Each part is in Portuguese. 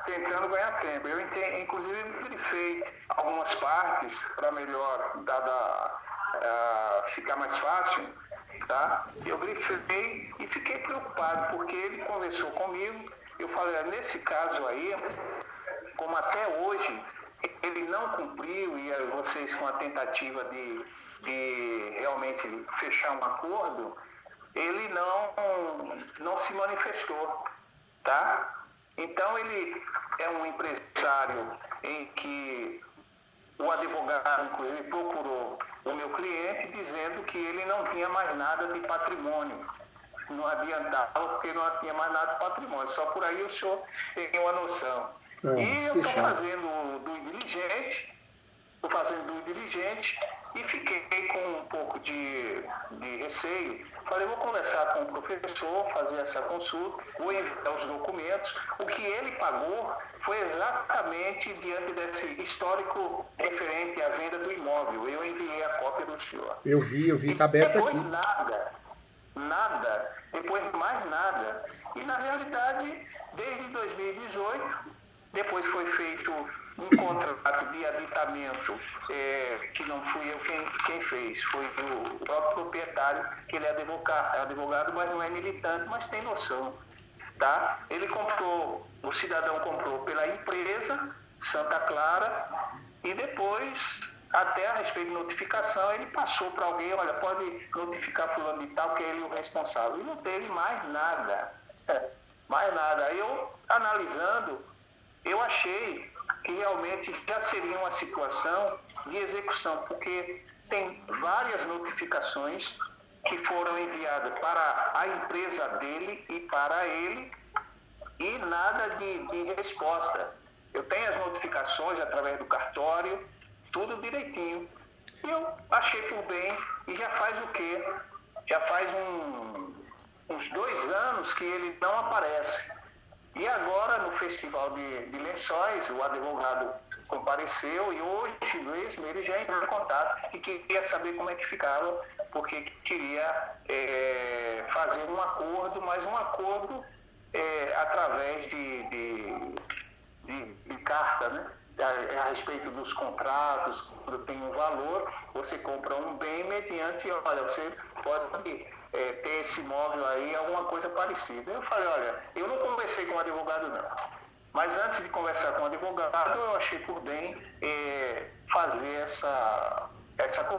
tentando ganhar tempo. Eu, inclusive, grifei algumas partes para melhor, ficar mais fácil, tá? Eu grifei e fiquei preocupado, porque ele conversou comigo. Eu falei, nesse caso aí, como até hoje ele não cumpriu, e vocês com a tentativa de realmente fechar um acordo, ele não se manifestou, tá? Então ele é um empresário em que o advogado, inclusive, procurou o meu cliente dizendo que ele não tinha mais nada de patrimônio. Não adiantava porque não tinha mais nada de patrimônio. Só por aí o senhor tem uma noção. E eu estou fazendo due diligente, e fiquei com um pouco de receio. Falei, vou conversar com o professor, fazer essa consulta, vou enviar os documentos. O que ele pagou foi exatamente diante desse histórico referente à venda do imóvel. Eu enviei a cópia do senhor. Eu vi, está aberto aqui. Depois mais nada. E na realidade, desde 2018, depois foi feito um contrato de aditamento, que não fui eu quem fez, foi o próprio proprietário, que ele é advogado, mas não é militante, mas tem noção, tá? O cidadão comprou pela empresa Santa Clara, e depois, até a respeito de notificação, ele passou para alguém, olha, pode notificar fulano de tal, que é ele o responsável. E não teve mais nada. Mais nada. Eu, analisando, eu achei que realmente já seria uma situação de execução, porque tem várias notificações que foram enviadas para a empresa dele e para ele, e nada de resposta. Eu tenho as notificações através do cartório, tudo direitinho. E eu achei por bem, e já faz o quê? Já faz uns 2 anos que ele não aparece. E agora, no Festival de Lençóis, o advogado compareceu, e hoje mesmo ele já entrou em contato e queria saber como é que ficava, porque queria fazer um acordo, mas um acordo através de carta, né? A respeito dos contratos, quando tem um valor, você compra um bem mediante, olha, você pode ter esse imóvel aí, alguma coisa parecida. Eu falei, olha, eu não conversei com o advogado não, mas antes de conversar com o advogado, eu achei por bem fazer essa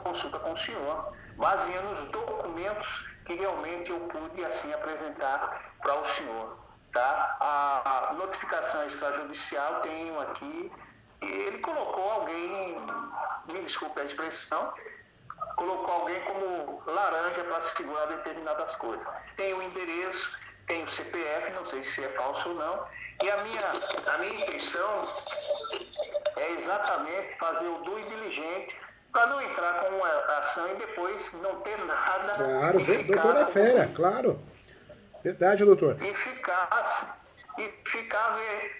consulta com o senhor, baseando nos documentos que realmente eu pude assim apresentar para o senhor. Tá? A notificação extrajudicial tenho aqui, e ele colocou alguém, me desculpe a expressão, colocou alguém como laranja para segurar determinadas coisas. Tem o endereço, tem o CPF, não sei se é falso ou não, e a minha intenção é exatamente fazer o due diligente para não entrar com uma ação e depois não ter nada. Claro, doutor é fera, claro. Verdade, doutor. E ficar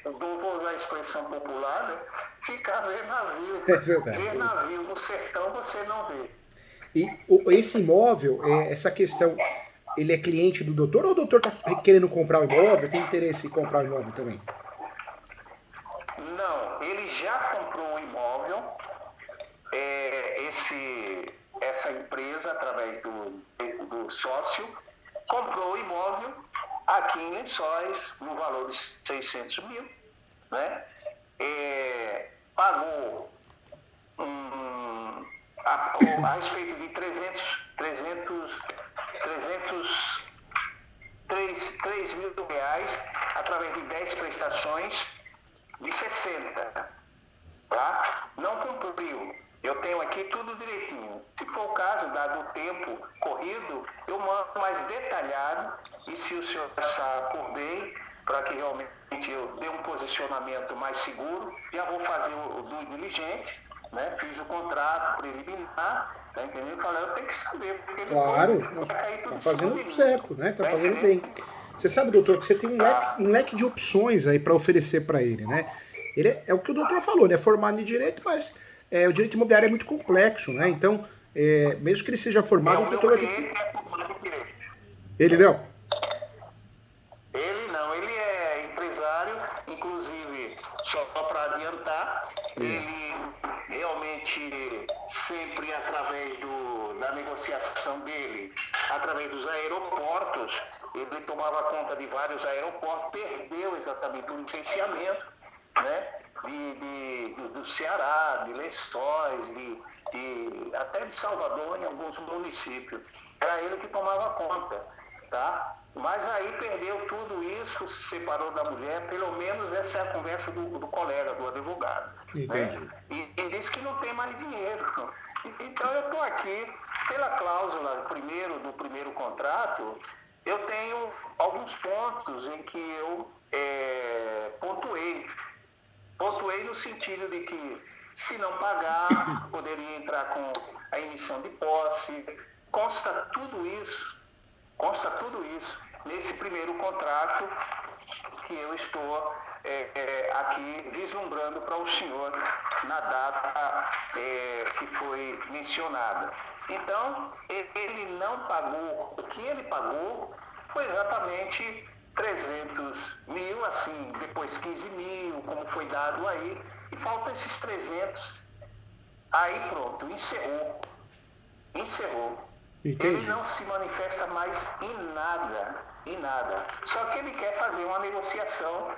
vou usar a expressão popular, né? Ficar ver navio. É verdade. Ver navio no sertão você não vê. E esse imóvel, essa questão, ele é cliente do doutor ou o doutor está querendo comprar o imóvel, tem interesse em comprar o imóvel também? Não, ele já comprou o imóvel, essa empresa, através do sócio, comprou o imóvel aqui em Lençóis, no valor de 600 mil, né? Pagou a respeito de 3 mil reais, através de 10 prestações de 60, tá? Não cumpriu. Eu tenho aqui tudo direitinho. Se for o caso, dado o tempo corrido, eu mando mais detalhado, e se o senhor passar por bem, para que realmente eu dê um posicionamento mais seguro, já vou fazer o due diligente, né? Fiz o contrato preliminar, tá entendendo? Eu falei, eu tenho que saber, porque claro, depois vai cair tudo tá fazendo tudo certo, né? Tá fazendo bem. Você sabe, doutor, que você tem um leque de opções aí para oferecer para ele, né? Ele é o que o doutor falou, ele é formado em direito, mas o direito imobiliário é muito complexo, né? Então, mesmo que ele seja formado, o doutor vai ter que... Ele não? Ele não, ele é empresário, inclusive porque, só para adiantar, ele realmente sempre da negociação dele, através dos aeroportos, ele tomava conta de vários aeroportos, perdeu exatamente o licenciamento, né, do Ceará, de Lençóis, até de Salvador, em alguns municípios. Era ele que tomava conta, tá? Mas aí perdeu tudo isso, se separou da mulher, pelo menos essa é a conversa do colega, do advogado. Entendi. Né? E diz que não tem mais dinheiro. Então eu estou aqui, pela cláusula do primeiro contrato, eu tenho alguns pontos em que eu pontuei. Pontuei no sentido de que, se não pagar, poderia entrar com a emissão de posse. Consta tudo isso nesse primeiro contrato que eu estou aqui vislumbrando para o senhor na data que foi mencionada. Então, ele não pagou, o que ele pagou foi exatamente 300 mil, assim, depois 15 mil, como foi dado aí, e faltam esses 300. Aí pronto, encerrou. Entendi. Ele não se manifesta mais em nada. Só que ele quer fazer uma negociação.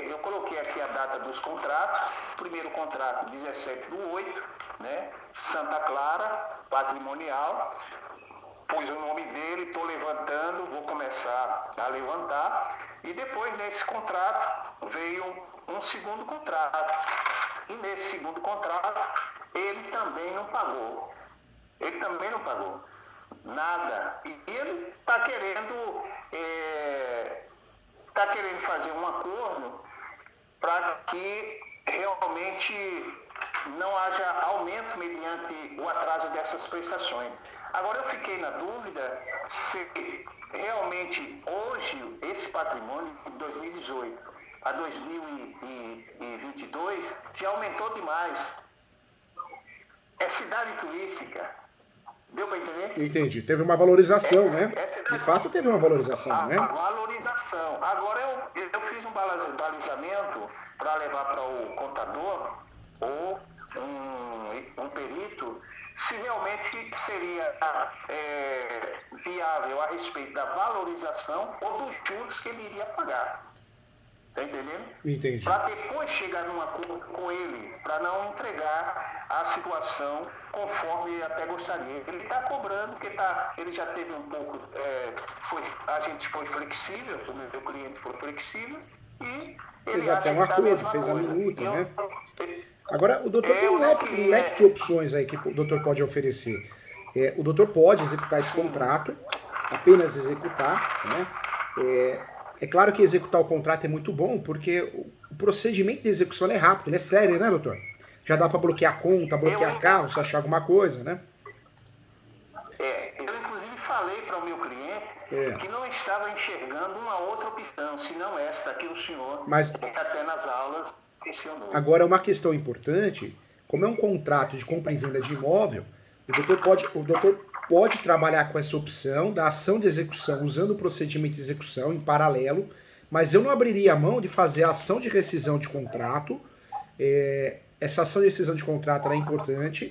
Eu coloquei aqui a data dos contratos. Primeiro contrato, 17/8, né? Santa Clara, patrimonial. Pus o nome dele, estou levantando, vou começar a levantar. E depois, nesse contrato, veio um segundo contrato. E nesse segundo contrato, ele também não pagou. Nada. E ele está querendo fazer um acordo para que realmente não haja aumento mediante o atraso dessas prestações. Agora eu fiquei na dúvida se realmente hoje esse patrimônio de 2018 a 2022 já aumentou demais. É cidade turística. Deu para entender? Entendi. Teve uma valorização, né? De fato teve uma valorização, né? Valorização. Agora eu fiz um balizamento para levar para o contador ou um perito se realmente seria viável a respeito da valorização ou dos juros que ele iria pagar. Está entendendo? Entendi. Para depois chegar num acordo com ele, para não entregar a situação conforme ele até gostaria. Ele está cobrando, porque ele já teve um pouco, a gente foi flexível, o meu cliente foi flexível, e ele fez até um acordo, fez a minuta, né? Agora, o doutor tem um leque de opções aí que o doutor pode oferecer. O doutor pode executar esse contrato, apenas executar, né? É claro que executar o contrato é muito bom, porque o procedimento de execução é rápido, ele é sério, né, doutor? Já dá para bloquear a conta, bloquear carro, se achar alguma coisa, né? Eu inclusive falei para o meu cliente que não estava enxergando uma outra opção, senão esta que o senhor, até nas aulas, mencionou. Agora, uma questão importante, como é um contrato de compra e venda de imóvel, o doutor pode trabalhar com essa opção da ação de execução, usando o procedimento de execução em paralelo, mas eu não abriria a mão de fazer a ação de rescisão de contrato. Essa ação de rescisão de contrato é importante,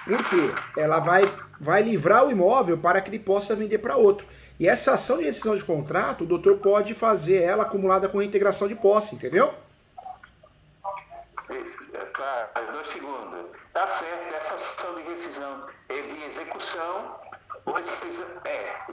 porque ela vai livrar o imóvel para que ele possa vender para outro. E essa ação de rescisão de contrato, o doutor pode fazer ela acumulada com reintegração de posse, entendeu? Claro, 2 segundos. Tá certo, essa ação de rescisão de execução.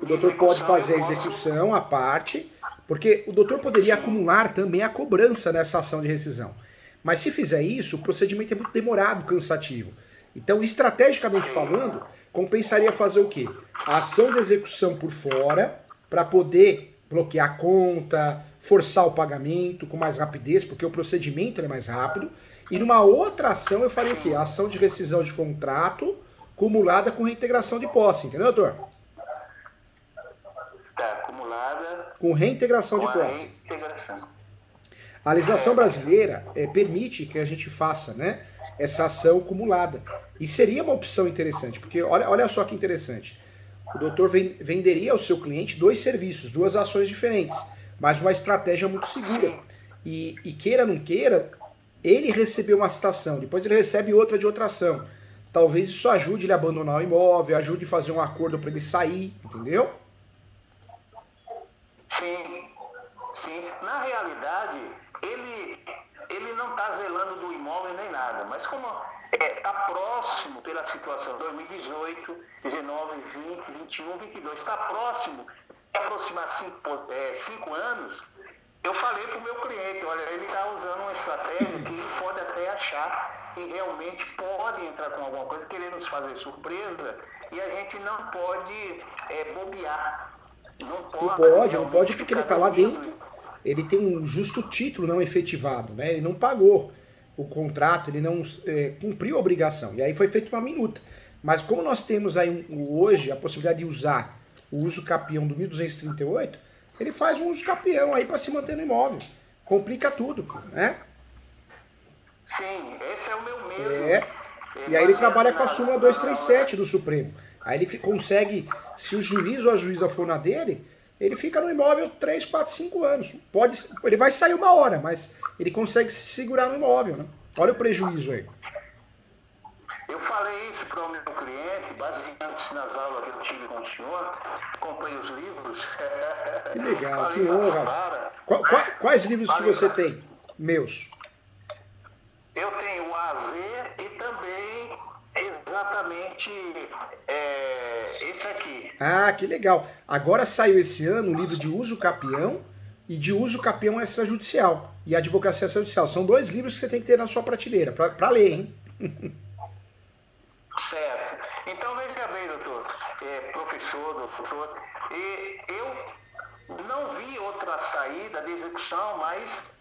O doutor pode fazer a execução à parte, porque o doutor poderia acumular também a cobrança nessa ação de rescisão. Mas se fizer isso, o procedimento é muito demorado, cansativo. Então, estrategicamente falando, compensaria fazer o quê? A ação de execução por fora, para poder bloquear a conta, forçar o pagamento com mais rapidez, porque o procedimento é mais rápido. E numa outra ação eu faria o quê? A ação de rescisão de contrato acumulada com reintegração de posse, entendeu, doutor? Está acumulada com reintegração de posse. A legislação brasileira permite que a gente faça, né, essa ação acumulada. E seria uma opção interessante, porque olha só que interessante. O doutor venderia ao seu cliente 2 serviços, 2 ações diferentes, mas uma estratégia muito segura. e queira ou não queira, ele recebeu uma citação, depois ele recebe outra de outra ação. Talvez isso ajude ele a abandonar o imóvel, ajude a fazer um acordo para ele sair, entendeu? Sim, sim. Na realidade, ele não está zelando do imóvel nem nada, mas como está próximo pela situação 2018, 19, 20, 21, 22, está próximo, aproximar 5 anos, eu falei para o meu cliente, olha, ele está usando uma estratégia que ele pode até achar que realmente pode entrar com alguma coisa, querer nos fazer surpresa, e a gente não pode bobear. Não pode porque ele está lá dentro, ele tem um justo título não efetivado, né? Ele não pagou o contrato, ele não cumpriu a obrigação, e aí foi feita uma minuta. Mas como nós temos aí hoje a possibilidade de usar o uso capião do 1238, ele faz um uso capião aí para se manter no imóvel. Complica tudo, né? Sim, esse é o meu medo. E aí ele trabalha com a súmula 237 do Supremo. Aí ele consegue, se o juiz ou a juíza for na dele, ele fica no imóvel 3, 4, 5 anos. Ele vai sair uma hora, mas ele consegue se segurar no imóvel, né? Olha o prejuízo aí. Eu falei isso para o meu cliente, baseando-se nas aulas que eu tive com o senhor, comprei os livros. Que legal, que honra. Quais livros que você tem? Meus. Eu tenho o AZ e também exatamente esse aqui. Ah, que legal. Agora saiu esse ano o livro de uso capião e de uso capião extrajudicial e advocacia extrajudicial. São 2 livros que você tem que ter na sua prateleira para ler, hein? Certo. Então, veja bem, doutor, professor, doutor, eu não vi outra saída de execução, mas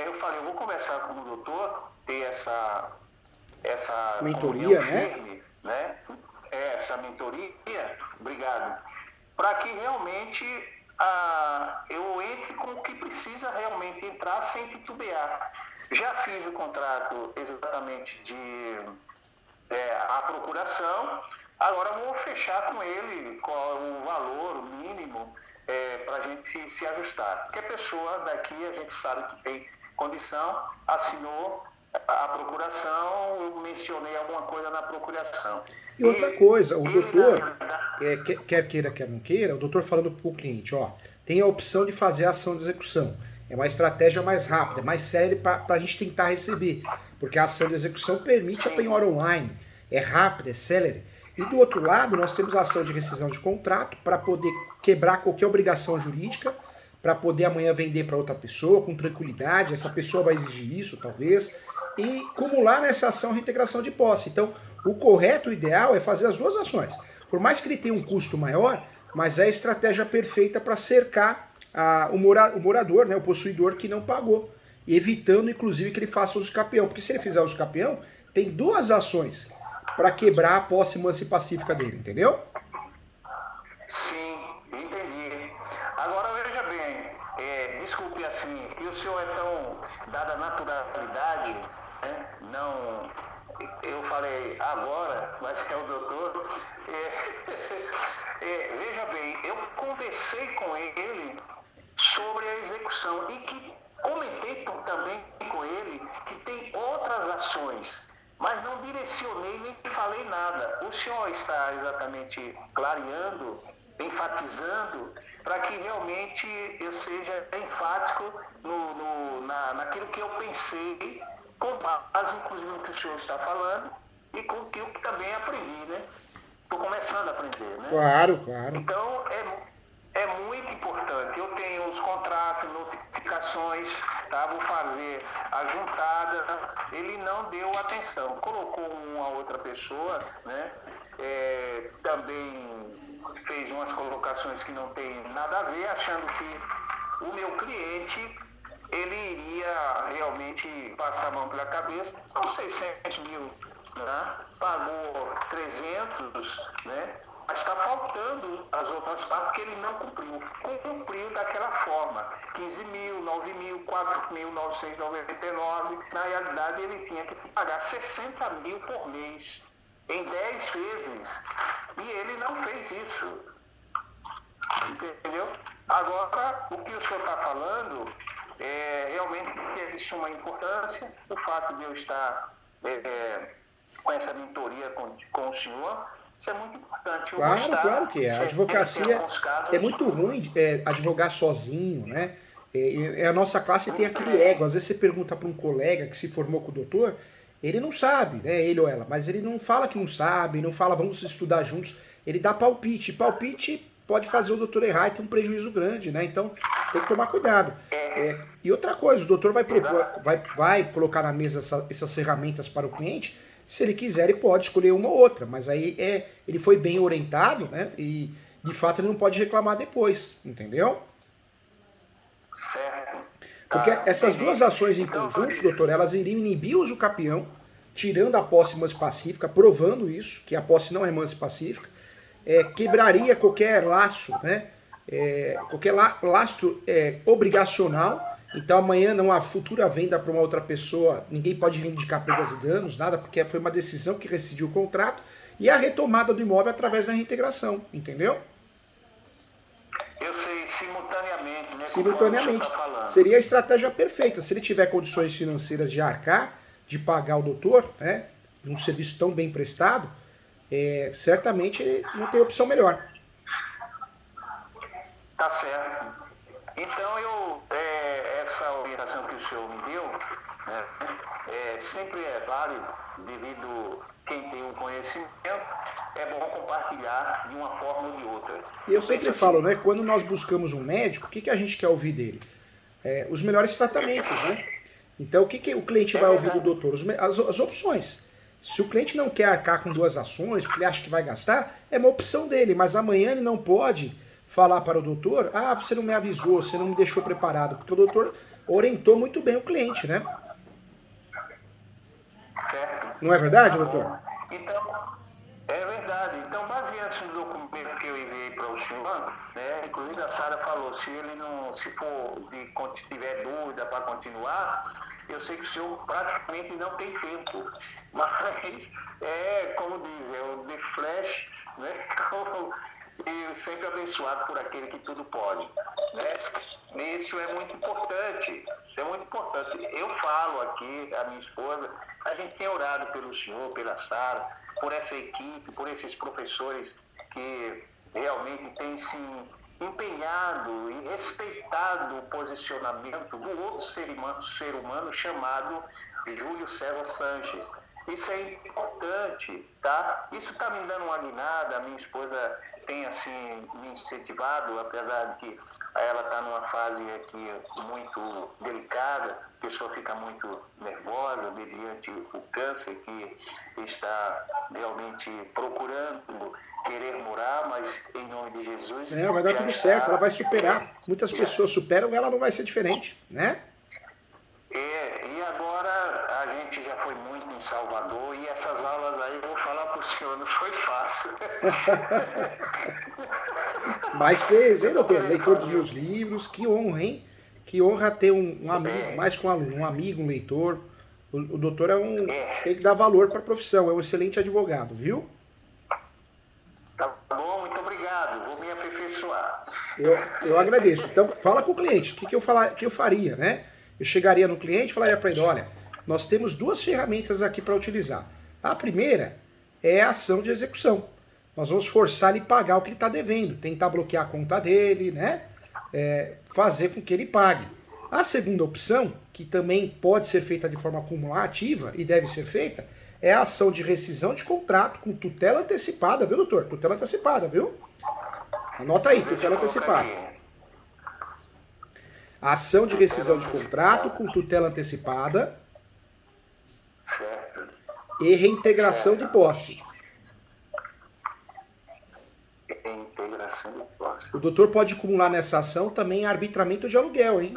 eu falei, eu vou conversar com o doutor, ter essa mentoria, firme, né? Essa mentoria, obrigado, para que realmente eu entre com o que precisa realmente entrar sem titubear. Já fiz o contrato exatamente a procuração, agora vou fechar com ele qual o valor, o mínimo, para a gente se ajustar. Porque a pessoa daqui, a gente sabe que tem condição, assinou a procuração, eu mencionei alguma coisa na procuração. E outra coisa, o doutor, quer queira, quer não queira, o doutor falando para o cliente, ó, tem a opção de fazer a ação de execução. É uma estratégia mais rápida, mais séria para a gente tentar receber. Porque a ação de execução permite a penhora online. É rápida, é célere. E do outro lado, nós temos a ação de rescisão de contrato para poder quebrar qualquer obrigação jurídica, para poder amanhã vender para outra pessoa com tranquilidade. Essa pessoa vai exigir isso, talvez. E acumular nessa ação a reintegração de posse. Então, o correto, o ideal é fazer as 2 ações. Por mais que ele tenha um custo maior, mas é a estratégia perfeita para cercar o morador, né, o possuidor que não pagou, evitando inclusive que ele faça uso capião, porque se ele fizer uso capião, tem 2 ações para quebrar a posse mansa e pacífica dele, entendeu? Sim, entendi. Agora veja bem, desculpe assim, que o senhor é tão dada naturalidade, né? Não, eu falei agora, mas é o doutor. Veja bem, eu conversei com ele sobre a execução e que comentei também com ele que tem outras ações, mas não direcionei nem falei nada. O senhor está exatamente clareando, enfatizando, para que realmente eu seja enfático naquilo que eu pensei, com base inclusive no que o senhor está falando e com o que eu também aprendi, né? Estou começando a aprender, né? Claro, claro. Então, é muito importante. Eu tenho os contratos, notificações, tá? Vou fazer a juntada. Ele não deu atenção. Colocou uma outra pessoa, né? Também fez umas colocações que não tem nada a ver, achando que o meu cliente, ele iria realmente passar a mão pela cabeça. São 600 mil, né? Pagou 300, né? Mas está faltando as outras partes porque ele não cumpriu. Cumpriu daquela forma. 15 mil, 9 mil, 4.999. Na realidade, ele tinha que pagar 60 mil por mês, em 10 vezes. E ele não fez isso. Entendeu? Agora, o que o senhor está falando realmente existe uma importância, o fato de eu estar com essa mentoria com o senhor, isso é muito importante. Eu Claro que é. A advocacia é muito ruim advogar sozinho, né? A nossa classe tem aquele ego. Às vezes você pergunta para um colega que se formou com o doutor, ele não sabe, né? Ele ou ela, mas ele não fala que não sabe, não fala vamos estudar juntos. Ele dá palpite. Palpite pode fazer o doutor errar e ter um prejuízo grande, né? Então tem que tomar cuidado. E outra coisa, o doutor vai colocar na mesa essas ferramentas para o cliente. Se ele quiser, ele pode escolher uma ou outra, mas aí ele foi bem orientado, né? E de fato ele não pode reclamar depois, entendeu? Certo. Porque essas duas ações em conjunto, doutor, elas iriam inibir o uso capião, tirando a posse mansa pacífica, provando isso, que a posse não é mansa pacífica, quebraria qualquer laço, né? Qualquer lastro obrigacional. Então amanhã não há futura venda para uma outra pessoa, ninguém pode reivindicar perdas e danos, nada, porque foi uma decisão que rescindiu o contrato, e a retomada do imóvel através da reintegração, entendeu? Eu sei, simultaneamente, né? Simultaneamente. Seria a estratégia perfeita. Se ele tiver condições financeiras de arcar, de pagar o doutor, né? Um serviço tão bem prestado, certamente ele não tem opção melhor. Tá certo. Então, essa orientação que o senhor me deu, né, sempre é válido, devido quem tem o conhecimento, é bom compartilhar de uma forma ou de outra. E eu sempre falo, né, quando nós buscamos um médico, o que a gente quer ouvir dele? Os melhores tratamentos, né? Então, o que o cliente vai ouvir do doutor? As opções. Se o cliente não quer arcar com 2 ações, porque ele acha que vai gastar, é uma opção dele, mas amanhã ele não pode falar para o doutor, você não me avisou, você não me deixou preparado, porque o doutor orientou muito bem o cliente, né? Certo. Não é verdade, doutor? Então, é verdade. Então, baseado no documento que eu enviei para o senhor, né, inclusive a Sara falou, se tiver dúvida para continuar, eu sei que o senhor praticamente não tem tempo, mas como diz, o The Flash, né, e sempre abençoado por aquele que tudo pode, né? Isso é muito importante, Eu falo aqui, a minha esposa, a gente tem orado pelo senhor, pela Sara, por essa equipe, por esses professores que realmente têm se empenhado e respeitado o posicionamento do outro ser humano chamado Júlio César Sanches. Isso é importante, tá? Isso está me dando uma guinada, a minha esposa tem, assim, me incentivado, apesar de que ela está numa fase aqui muito delicada, a pessoa fica muito nervosa mediante o câncer que está realmente procurando querer morar, mas em nome de Jesus... Vai dar tudo certo, ela vai superar. Muitas pessoas superam, ela não vai ser diferente, né? E agora a gente já foi muito em Salvador e essas aulas aí, eu vou falar para o senhor, não foi fácil. Mas fez, hein, doutor? Leitor dos meus livros, que honra, hein? Que honra ter um amigo, mais que um aluno, um amigo, um leitor. O doutor tem que dar valor para a profissão, é um excelente advogado, viu? Tá bom, muito obrigado, vou me aperfeiçoar. Eu agradeço. Então, fala com o cliente, o que eu faria, né? Eu chegaria no cliente e falaria para ele, olha, nós temos 2 ferramentas aqui para utilizar. A primeira é a ação de execução. Nós vamos forçar ele a pagar o que ele está devendo, tentar bloquear a conta dele, né? Fazer com que ele pague. A segunda opção, que também pode ser feita de forma cumulativa e deve ser feita, é a ação de rescisão de contrato com tutela antecipada, viu, doutor? Tutela antecipada, viu? Anota aí, tutela antecipada. A ação de rescisão de contrato com tutela antecipada e reintegração de posse. O doutor pode acumular nessa ação também arbitramento de aluguel, hein?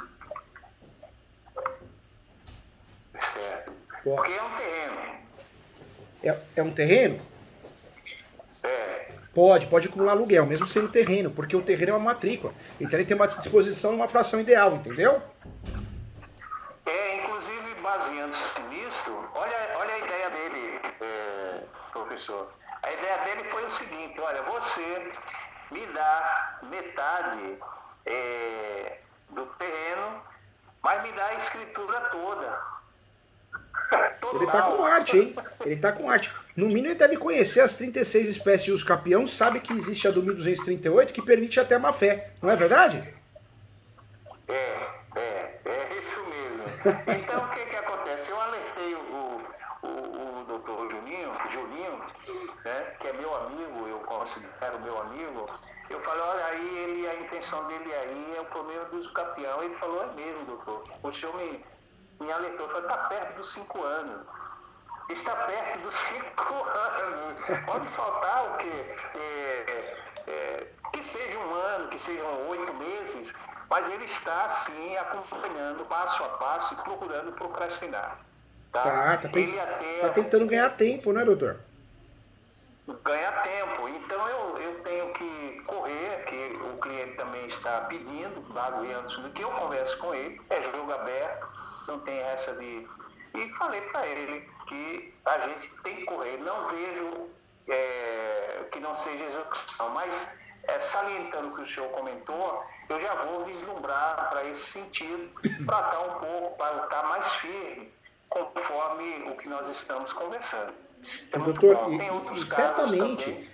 Certo. Porque é um terreno. É um terreno? Pode acumular aluguel, mesmo sendo terreno, porque o terreno é uma matrícula. Então ele tem uma disposição numa fração ideal, entendeu? Inclusive, baseando-se nisso, olha a ideia dele, professor. A ideia dele foi o seguinte, olha, você me dá metade do terreno mas me dá a escritura toda. Ele tá com arte, hein? Ele tá com arte. No mínimo ele deve conhecer as 36 espécies de uso-capião, sabe que existe a do 1238 que permite até má fé, não é verdade? É isso mesmo. Então o que acontece? Eu alertei o doutor Juninho, né, que é meu amigo, eu considero meu amigo. Eu falei, olha, aí a intenção dele aí é o problema do uso-capião. Ele falou, é mesmo, doutor. O senhor me alertou, eu falei, está perto dos 5 anos. Está perto dos 5 anos. Pode faltar o quê? Que seja um ano, que sejam 8 meses, mas ele está, sim, acompanhando passo a passo e procurando procrastinar. Tá tentando ganhar tempo, né, doutor? Ganha tempo. Então eu tenho que correr, que o cliente também está pedindo, baseando-se no que eu converso com ele, é jogo aberto, não tem essa de... E falei para ele que a gente tem que correr. Não vejo que não seja execução, mas salientando o que o senhor comentou, eu já vou vislumbrar para esse sentido, para estar um pouco, para estar mais firme, conforme o que nós estamos conversando. Doutor, e certamente,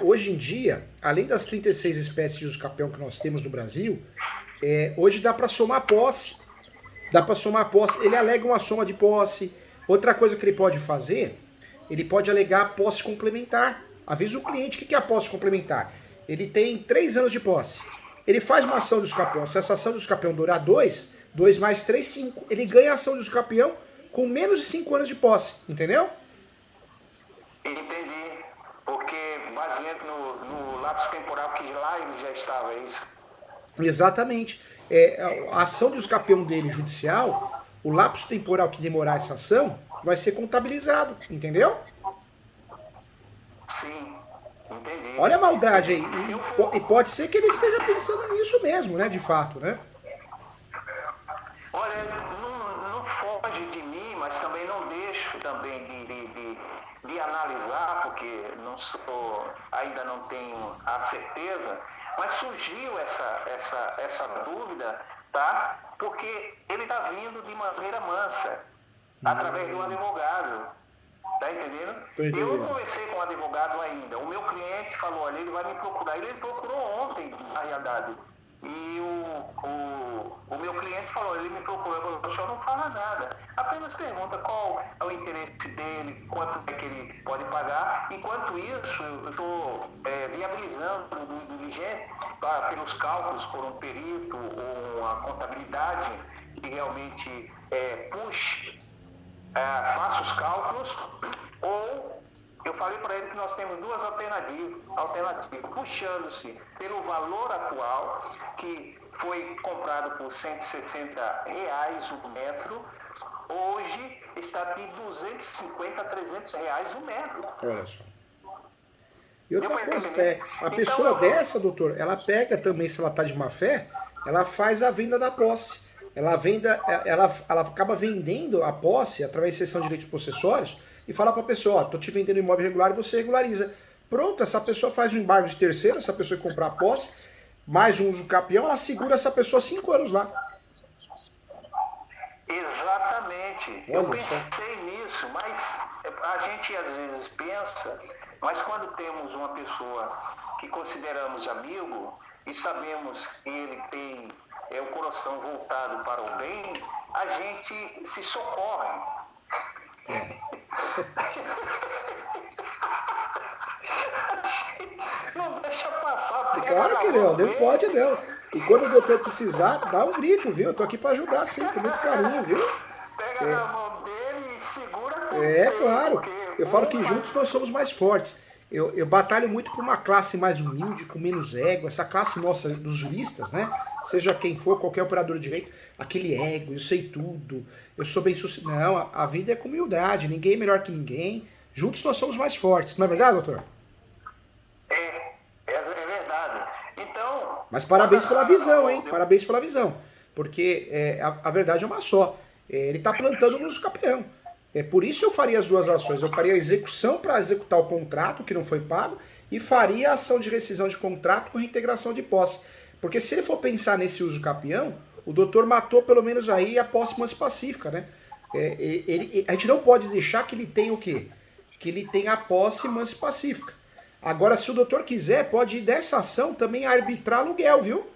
hoje em dia, além das 36 espécies de uso-capião que nós temos no Brasil, hoje dá para somar posse. Dá para somar posse. Ele alega uma soma de posse. Outra coisa que ele pode fazer, ele pode alegar posse complementar. Avisa o cliente o que é a posse complementar. Ele tem 3 anos de posse. Ele faz uma ação de uso-capião. Se essa ação de uso-capião durar 2 mais 3, 5. Ele ganha a ação de uso-capião com menos de 5 anos de posse. Entendeu? Entendi, porque baseado no lapso temporal que lá ele já estava, é isso? Exatamente. A ação de uso-capião dele judicial, o lapso temporal que demorar essa ação, vai ser contabilizado, entendeu? Sim, entendi. Olha a maldade aí. E pode ser que ele esteja pensando nisso mesmo, né, de fato, né? Olha, não foge de mim, mas também não deixo também de analisar, porque ainda não tenho a certeza, mas surgiu essa dúvida, tá? Porque ele está vindo de maneira mansa, através de um advogado, tá entendendo? Eu não conversei com o advogado ainda, o meu cliente falou, olha, ele vai me procurar, ele procurou ontem, na realidade. E o meu cliente falou, ele me procurou, o senhor não fala nada, apenas pergunta qual é o interesse dele, quanto é que ele pode pagar. Enquanto isso, eu estou viabilizando do diligente pelos cálculos por um perito ou uma contabilidade que realmente puxe, faça os cálculos, ou eu falei para ele que nós temos 2 alternativas, puxando-se pelo valor atual, que foi comprado por R$160 o metro, hoje está de R$250 a R$300 o metro. Olha só. E outra coisa, a pessoa dessa, doutor, ela pega também, se ela está de má fé, ela faz a venda da posse. Ela acaba vendendo a posse através de cessão de direitos possessórios e fala para a pessoa, ó, tô te vendendo imóvel irregular e você regulariza. Pronto, essa pessoa faz um embargo de terceiro, essa pessoa que comprar a posse, mais um uso-capião, ela segura essa pessoa 5 anos lá. Exatamente. Eu pensei nisso, mas a gente às vezes pensa, mas quando temos uma pessoa que consideramos amigo e sabemos que ele tem o coração voltado para o bem, a gente se socorre. Não deixa passar. Claro que não pode não. E quando o doutor precisar, dá um grito, viu? Eu tô aqui para ajudar, sim, com muito carinho, viu? Pega na mão dele e segura com claro. Eu falo que juntos nós somos mais fortes. Eu batalho muito por uma classe mais humilde, com menos ego, essa classe nossa dos juristas, né? Seja quem for, qualquer operador de direito, aquele ego, eu sei tudo, eu sou bem sucedido. Não, a vida é com humildade, ninguém é melhor que ninguém. Juntos nós somos mais fortes, não é verdade, doutor? É verdade. Então... Mas parabéns pela visão, hein? Parabéns pela visão. Porque a verdade é uma só. Ele está plantando no uso-capião. Por isso eu faria as 2 ações. Eu faria a execução para executar o contrato que não foi pago e faria a ação de rescisão de contrato com reintegração de posse. Porque se ele for pensar nesse uso-capião, o doutor matou pelo menos aí a posse pacífica, né? A gente não pode deixar que ele tenha o quê? Que ele tenha a posse pacífica. Agora, se o doutor quiser, pode ir dessa ação também arbitrar aluguel, viu?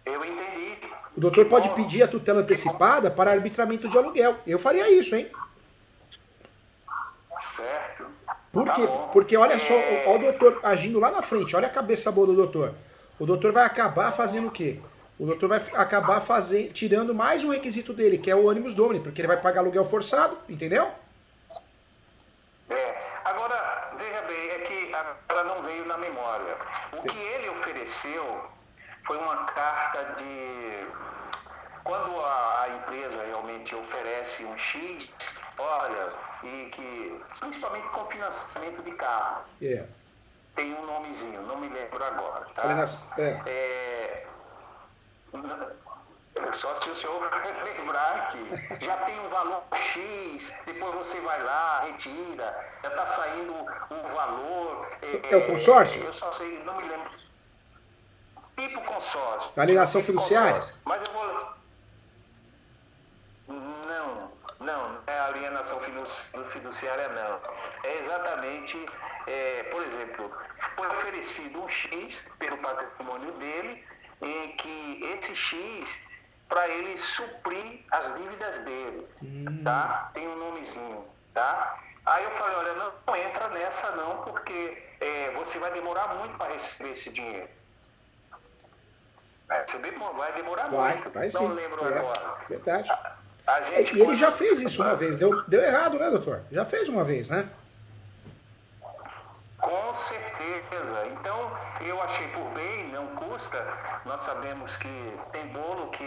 Eu entendi. O doutor pode pedir a tutela antecipada para arbitramento de aluguel. Eu faria isso, hein? Certo. Por Tá quê? bom. Porque olha só, olha o doutor agindo lá na frente, olha a cabeça boa do doutor. O doutor vai acabar fazendo o quê? O doutor vai acabar tirando mais um requisito dele, que é o ônibus domini, porque ele vai pagar aluguel forçado, entendeu? Agora, veja bem, é que ela não veio na memória. O que ele ofereceu foi uma carta de... Quando a empresa realmente oferece um X, olha, e que, principalmente com financiamento de carro, tem um nomezinho, não me lembro agora, tá? Só se o senhor lembrar que já tem um valor X, depois você vai lá, retira, já está saindo o valor. É o consórcio? Eu só sei, não me lembro. Tipo consórcio. Alienação fiduciária? Mas eu vou... Não é alienação fiduciária, não. É exatamente, por exemplo, foi oferecido um X pelo patrimônio dele, em que esse X, para ele suprir as dívidas dele, tá? Tem um nomezinho, tá? Aí eu falei, olha, não entra nessa não, porque você vai demorar muito para receber esse dinheiro. Vai demorar muito. Vai, não lembro agora. Verdade. E ele já fez isso uma vez, deu errado, né, doutor? Já fez uma vez, né? Com certeza. Então, eu achei por bem, não custa. Nós sabemos que tem bolo que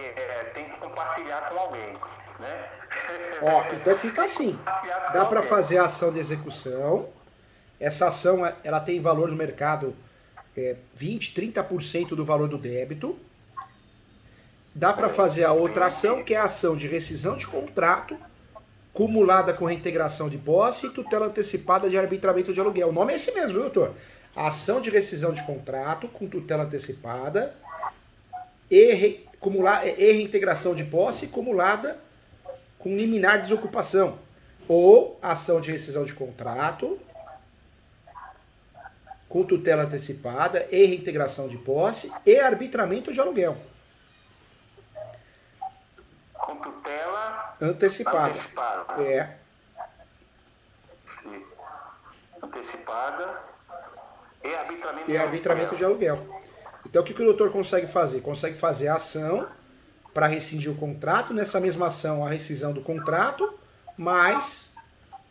tem que compartilhar com alguém, né? Então fica assim. Dá para fazer a ação de execução. Essa ação, ela tem valor no mercado 20, 30% do valor do débito. Dá para fazer a outra ação, que é a ação de rescisão de contrato, cumulada com reintegração de posse e tutela antecipada de arbitramento de aluguel. O nome é esse mesmo, viu, doutor? Ação de rescisão de contrato com tutela antecipada e reintegração de posse cumulada com liminar de desocupação. Ou ação de rescisão de contrato com tutela antecipada e reintegração de posse e arbitramento de aluguel. Com tutela antecipada. Sim. Antecipada e arbitramento de aluguel. Então o que o doutor consegue fazer? Consegue fazer a ação para rescindir o contrato, nessa mesma ação a rescisão do contrato, mais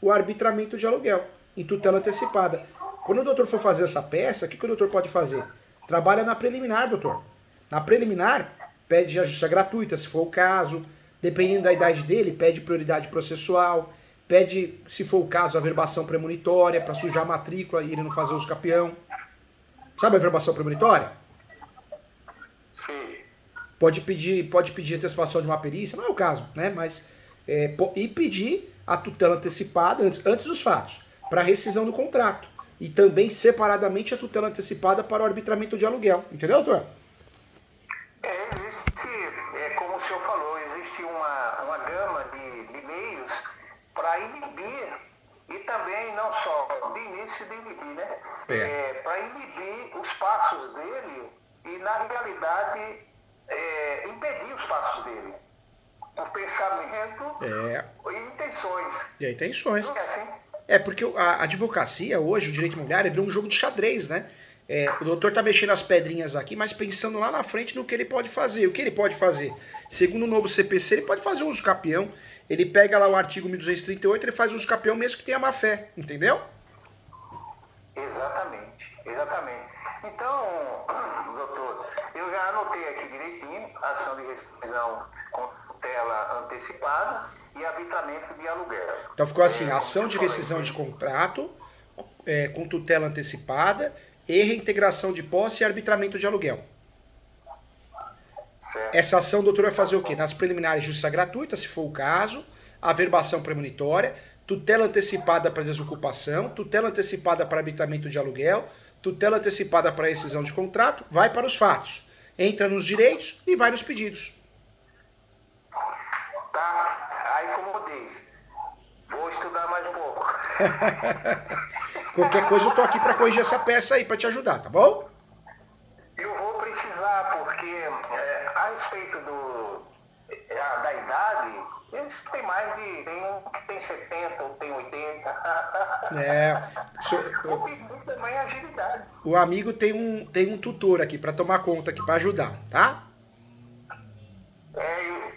o arbitramento de aluguel, em tutela antecipada. Quando o doutor for fazer essa peça, o que o doutor pode fazer? Trabalha na preliminar, doutor. Na preliminar, pede a justiça gratuita, se for o caso. Dependendo da idade dele, pede prioridade processual, pede, se for o caso, a averbação premonitória para sujar a matrícula e ele não fazer uso capião. Sabe a averbação premonitória? Sim. Pode pedir antecipação de uma perícia, não é o caso, né? Mas e pedir a tutela antecipada antes dos fatos, para rescisão do contrato. E também, separadamente, a tutela antecipada para o arbitramento de aluguel. Entendeu, doutor? Existe, como o senhor falou, existe uma gama de meios para inibir, e também não só de início de inibir, né? Para inibir os passos dele e, na realidade, impedir os passos dele. Por pensamento e intenções. E intenções. Não é assim? Porque a advocacia hoje, o direito imobiliário, virou um jogo de xadrez, né? O doutor está mexendo as pedrinhas aqui, mas pensando lá na frente no que ele pode fazer. O que ele pode fazer? Segundo o novo CPC, ele pode fazer uso capião. Ele pega lá o artigo 1238, ele faz uso capião mesmo que tenha má fé, entendeu? Exatamente. Então, doutor, eu já anotei aqui direitinho a ação de rescisão com tutela antecipada e arbitramento de aluguel. Então ficou assim, ação de rescisão de contrato com tutela antecipada e reintegração de posse e arbitramento de aluguel. Certo. Essa ação o doutor vai fazer o quê? Nas preliminares, justiça gratuita, se for o caso, averbação premonitória, tutela antecipada para desocupação, tutela antecipada para arbitramento de aluguel, tutela antecipada para rescisão de contrato, vai para os fatos. entra nos direitos e vai nos pedidos. Tá? Aí, como diz, vou estudar mais um pouco. Qualquer coisa eu tô aqui para corrigir essa peça aí, para te ajudar, tá bom? Eu vou precisar, porque a respeito da idade, eles têm mais de... Tem um que tem 70, outro tem 80. Vou pedir também agilidade. O amigo tem um tutor aqui para tomar conta aqui, para ajudar, tá?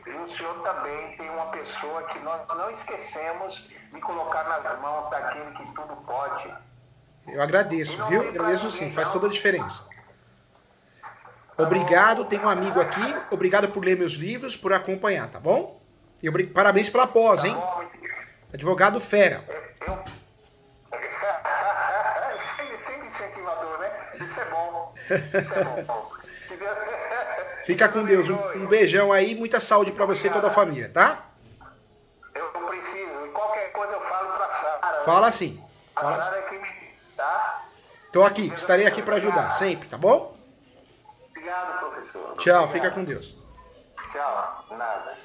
E o senhor também tem uma pessoa que nós não esquecemos de colocar nas mãos daquele que tudo pode. Eu agradeço, viu? Agradeço sim, faz toda a diferença. Obrigado, tem um amigo aqui. Obrigado por ler meus livros, por acompanhar, tá bom? E parabéns pela pós, hein? Advogado fera. Sempre incentivador, né? Isso é bom. Isso é bom. Fica com Deus. Um beijão aí, muita saúde pra você e toda a família, tá? Eu preciso. Qualquer coisa eu falo pra Sara. Fala sim. A Sara é que me... Tá? Tô aqui, estarei aqui pra ajudar, sempre, tá bom? Obrigado, professor. Tchau, Obrigado. fica com Deus. Tchau, nada.